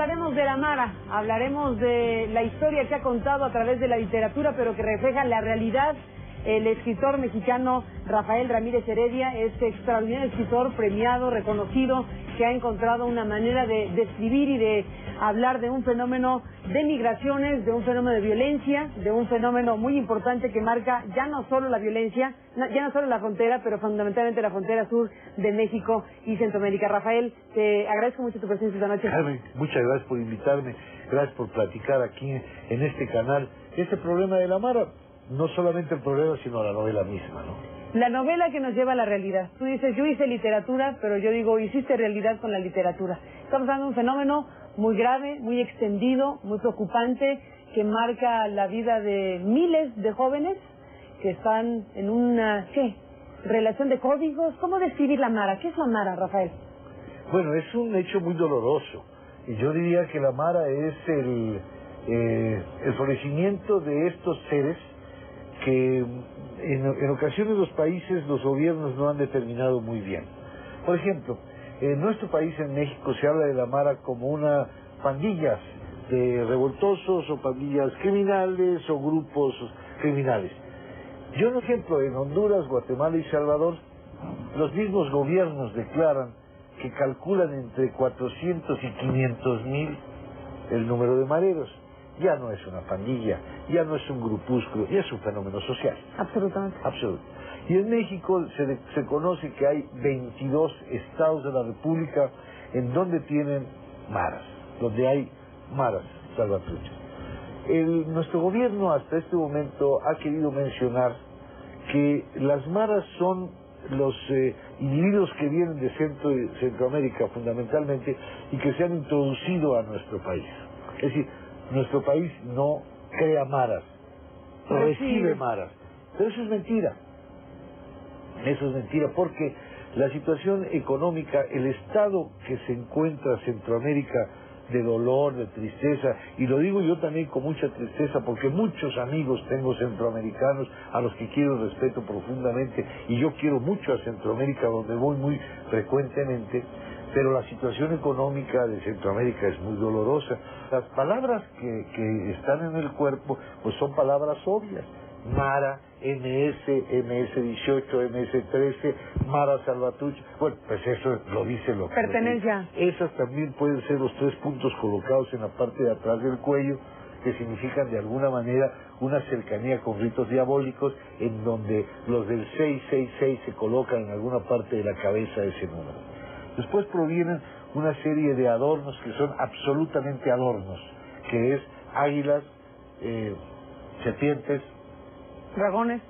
hablaremos de la Mara, hablaremos de la historia que ha contado a través de la literatura, pero que refleja la realidad. El escritor mexicano Rafael Ramírez Heredia, este extraordinario escritor premiado, reconocido, que ha encontrado una manera de describir y de hablar de un fenómeno de migraciones, de un fenómeno de violencia, de un fenómeno muy importante que marca ya no solo la violencia, ya no solo la frontera, pero fundamentalmente la frontera sur de México y Centroamérica. Rafael, te agradezco mucho tu presencia esta noche. Carmen, muchas gracias por invitarme, gracias por platicar aquí en este canal. Este problema de la Mara, no solamente el problema, sino la novela misma, ¿no? La novela que nos lleva a la realidad. Tú dices, yo hice literatura, pero yo digo, hiciste realidad con la literatura. Estamos hablando de un fenómeno muy grave, muy extendido, muy preocupante, que marca la vida de miles de jóvenes que están en una, relación de códigos. ¿Cómo describir la Mara? ¿Qué es la Mara, Rafael? Bueno, es un hecho muy doloroso. Y yo diría que la Mara es el florecimiento de estos seres que en ocasiones los países, los gobiernos no han determinado muy bien. Por ejemplo, en nuestro país, en México, se habla de la Mara como una pandillas de revoltosos o pandillas criminales o grupos criminales. Yo, por ejemplo, en Honduras, Guatemala y Salvador, los mismos gobiernos declaran que calculan entre 400 y 500 mil el número de mareros. Ya no es una pandilla, ya no es un grupúsculo, ya es un fenómeno social. Absolutamente. Absoluto. Y en México se conoce que hay 22 estados de la República en donde tienen maras, donde hay maras salvatruchas. Nuestro gobierno hasta este momento ha querido mencionar que las maras son los individuos que vienen de Centroamérica fundamentalmente y que se han introducido a nuestro país. Es decir, nuestro país no crea maras, recibe maras. Pero eso es mentira. Eso es mentira porque la situación económica, el estado que se encuentra Centroamérica de dolor, de tristeza, y lo digo yo también con mucha tristeza porque muchos amigos tengo centroamericanos a los que quiero y respeto profundamente, y yo quiero mucho a Centroamérica donde voy muy frecuentemente, pero la situación económica de Centroamérica es muy dolorosa. Las palabras que están en el cuerpo pues son palabras obvias: Mara, MS, MS-18, MS-13, Mara Salvatrucha. Bueno, pues eso lo dice lo que... Pertenencia. Esas también pueden ser los 3 puntos colocados en la parte de atrás del cuello, que significan de alguna manera una cercanía con ritos diabólicos, en donde los del 666 se colocan en alguna parte de la cabeza de ese número. Después provienen una serie de adornos que son absolutamente adornos, que es águilas, serpientes, dragones,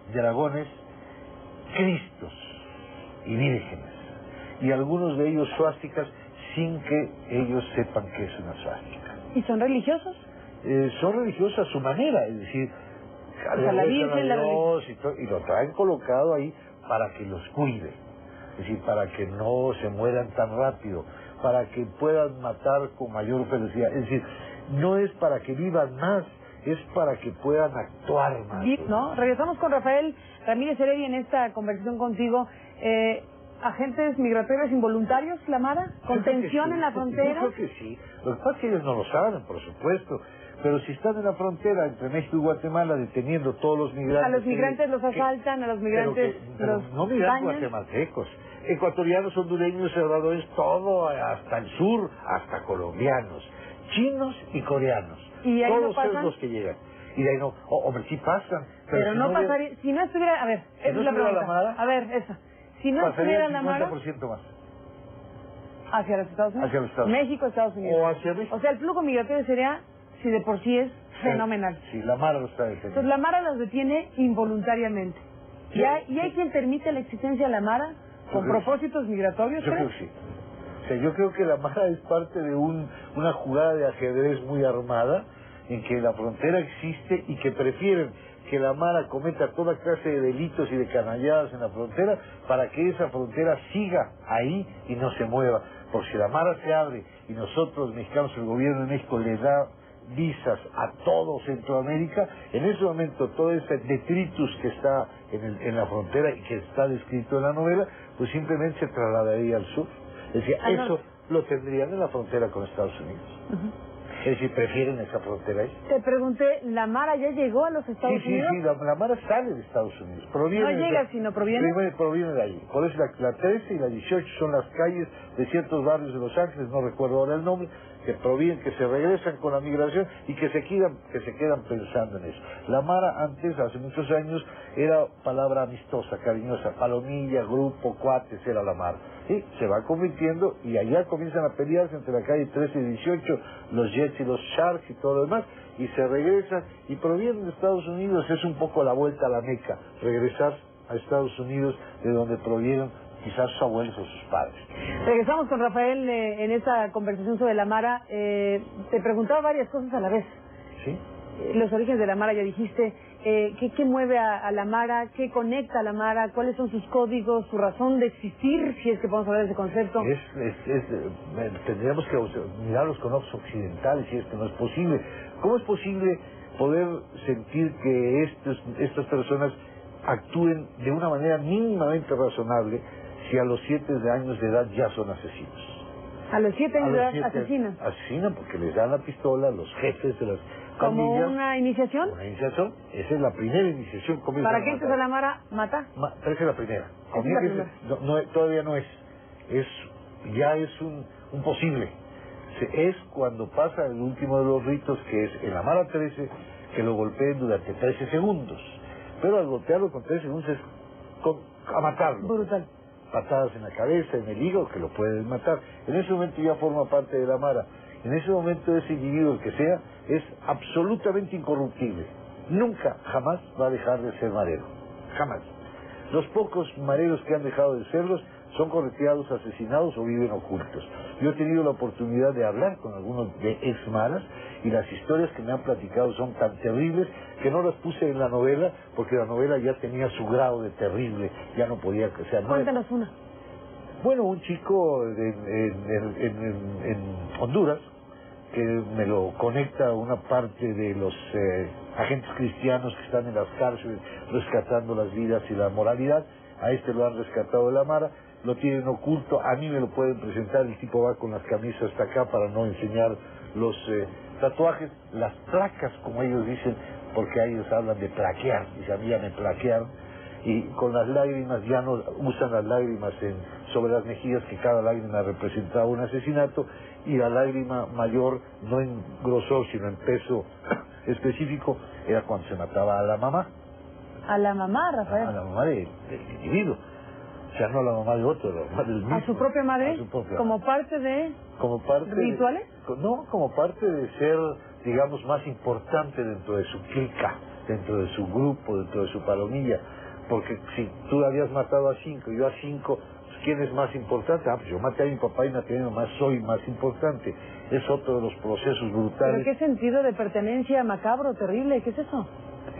cristos y vírgenes, y algunos de ellos suásticas sin que ellos sepan que es una suástica. ¿Y son religiosos? Son religiosos a su manera, es decir, o sea, la Virgen, y lo traen colocado ahí para que los cuide, es decir, para que no se mueran tan rápido, para que puedan matar con mayor velocidad, es decir, no es para que vivan más, es para que puedan actuar más. ¿No? Regresamos con Rafael Ramírez Heredia en esta conversación contigo. ¿Agentes migratorios involuntarios, la Mara? ¿Contención en la frontera? Yo creo que sí. Lo que pasa es que ellos no lo saben, por supuesto. Pero si están en la frontera entre México y Guatemala deteniendo todos los migrantes... A los migrantes los asaltan, a los migrantes los no migrantes guatemaltecos, ecuatorianos, hondureños, salvadoreños, todo hasta el sur, hasta colombianos, chinos y coreanos. ¿Y ahí todos no pasan? Esos los que llegan. Y de ahí no, hombre, sí pasan. Pero si no pasaría, si no estuviera, a ver, esa es la pregunta. La Mara, a ver, esa. Si no estuviera la Mara... 50% más. ¿Hacia los Estados Unidos? Hacia los Estados Unidos. México, Estados Unidos. O hacia México. O sea, el flujo migratorio sería, si de por sí es fenomenal. Sí, la Mara lo está deteniendo. Entonces la Mara los detiene involuntariamente. Sí, ¿Y hay quien permite la existencia de la Mara con propósitos migratorios? Yo creo que sí. O sea, yo creo que la Mara es parte de una jugada de ajedrez muy armada, en que la frontera existe y que prefieren que la Mara cometa toda clase de delitos y de canalladas en la frontera para que esa frontera siga ahí y no se mueva. Porque si la Mara se abre y nosotros, mexicanos, el gobierno de México le da visas a todo Centroamérica, en ese momento todo ese detritus que está en la frontera y que está descrito en la novela, pues simplemente se trasladaría al sur. Es decir, eso lo tendrían en la frontera con Estados Unidos. Es decir, prefieren esa frontera ahí. Te pregunté, ¿la Mara ya llegó a los Estados Unidos? Sí, la Mara sale de Estados Unidos. No llega, sino proviene. Proviene de allí. Por eso la 13 y la 18 son las calles de ciertos barrios de Los Ángeles, no recuerdo ahora el nombre, que provienen, que se regresan con la migración y que se quedan pensando en eso. La Mara antes, hace muchos años, era palabra amistosa, cariñosa, palomilla, grupo, cuates, era la Mara. Sí, se va convirtiendo y allá comienzan a pelearse entre la calle 13 y 18, los Jets y los Sharks y todo lo demás, y se regresan y provienen de Estados Unidos. Es un poco la vuelta a la Meca, regresar a Estados Unidos de donde provienen quizás sus abuelos o sus padres. Regresamos con Rafael en esta conversación sobre la Mara. Te preguntaba varias cosas a la vez. ¿Sí? Los orígenes de la Mara ya dijiste. ¿Qué mueve a la Mara? ¿Qué conecta a la Mara? ¿Cuáles son sus códigos? ¿Su razón de existir? Si es que podemos hablar de ese concepto. Tendríamos que mirarlos con ojos occidentales y esto no es posible. ¿Cómo es posible poder sentir que estas personas actúen de una manera mínimamente razonable si a los 7 años de edad ya son asesinos? A los 7 años de edad asesinan. Asesinan porque les dan la pistola a los jefes de las ¿Como pandillas. una iniciación? Una iniciación. Esa es la primera iniciación. ¿Para qué entonces a la Mara mata? Esa es la primera. Todavía no es. Ya es un posible. Es cuando pasa el último de los ritos, que es en la Mara 13, que lo golpeen durante 13 segundos. Pero al golpearlo con 13 segundos es a matarlo. Brutal. Patadas en la cabeza, en el hígado, que lo pueden matar. En ese momento ya forma parte de la Mara. En ese momento ese individuo, el que sea, es absolutamente incorruptible. Nunca, jamás va a dejar de ser marero. Jamás. Los pocos mareros que han dejado de serlos son correteados, asesinados o viven ocultos. Yo he tenido la oportunidad de hablar con algunos de ex-maras y las historias que me han platicado son tan terribles que no las puse en la novela porque la novela ya tenía su grado de terrible, ya no podía... O sea, Cuéntanos una. Bueno, un chico en Honduras que me lo conecta una parte de los agentes cristianos que están en las cárceles rescatando las vidas y la moralidad. A este lo han rescatado de la Mara, lo tienen oculto, a mí me lo pueden presentar, el tipo va con las camisas hasta acá para no enseñar los tatuajes, las placas, como ellos dicen, porque ellos hablan de plaquear, y a mí ya me plaquearon, y con las lágrimas, ya no usan las lágrimas sobre las mejillas, que cada lágrima representaba un asesinato, y la lágrima mayor, no en grosor, sino en peso específico, era cuando se mataba a la mamá. ¿A la mamá, Rafael? A la mamá del individuo. O sea, no a la mamá de otro, la mamá del mismo. ¿A su propia madre? A su propia ¿Como parte de rituales? No, como parte de ser, digamos, más importante dentro de su clica, dentro de su grupo, dentro de su palomilla. Porque si tú habías matado a 5 y yo a 5, ¿quién es más importante? Pues yo maté a mi papá y maté a mi mamá, soy más importante. Es otro de los procesos brutales. ¿Pero qué sentido de pertenencia macabro, terrible? ¿Qué es eso?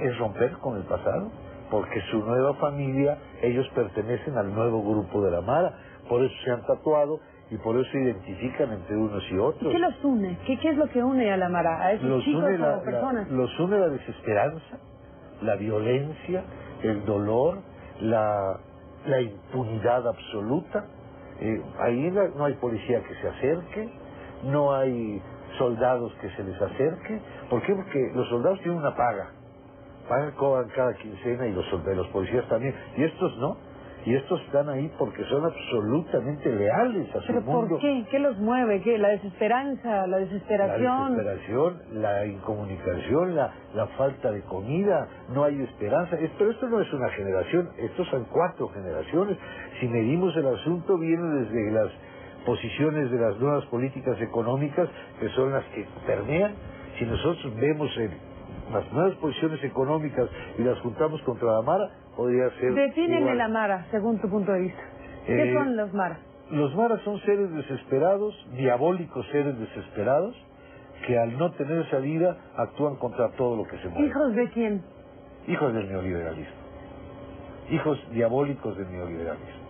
Es romper con el pasado, porque su nueva familia, ellos pertenecen al nuevo grupo de la Mara, por eso se han tatuado y por eso se identifican entre unos y otros. ¿Qué los une? ¿Qué es lo que une a la Mara, a esos chicos o personas? Los une la desesperanza, la violencia, el dolor, la impunidad absoluta. Ahí no hay policía que se acerque, no hay soldados que se les acerque. ¿Por qué? Porque los soldados tienen una paga. Cobran cada quincena y los policías también. Y estos no. Y estos están ahí porque son absolutamente leales a su mundo. ¿Pero por qué? ¿Qué los mueve? ¿Qué? ¿La desesperanza? ¿La desesperación? La desesperación, la incomunicación, la falta de comida, no hay esperanza. Pero esto no es una generación, estos son 4 generaciones. Si medimos el asunto, viene desde las posiciones de las nuevas políticas económicas, que son las que permean. Si nosotros vemos las nuevas posiciones económicas y las juntamos contra la Mara, podría ser... Defíneme la Mara, según tu punto de vista. ¿Qué son los Mara? Los Maras son seres desesperados, diabólicos seres desesperados, que al no tener salida actúan contra todo lo que se mueve. ¿Hijos de quién? Hijos del neoliberalismo. Hijos diabólicos del neoliberalismo.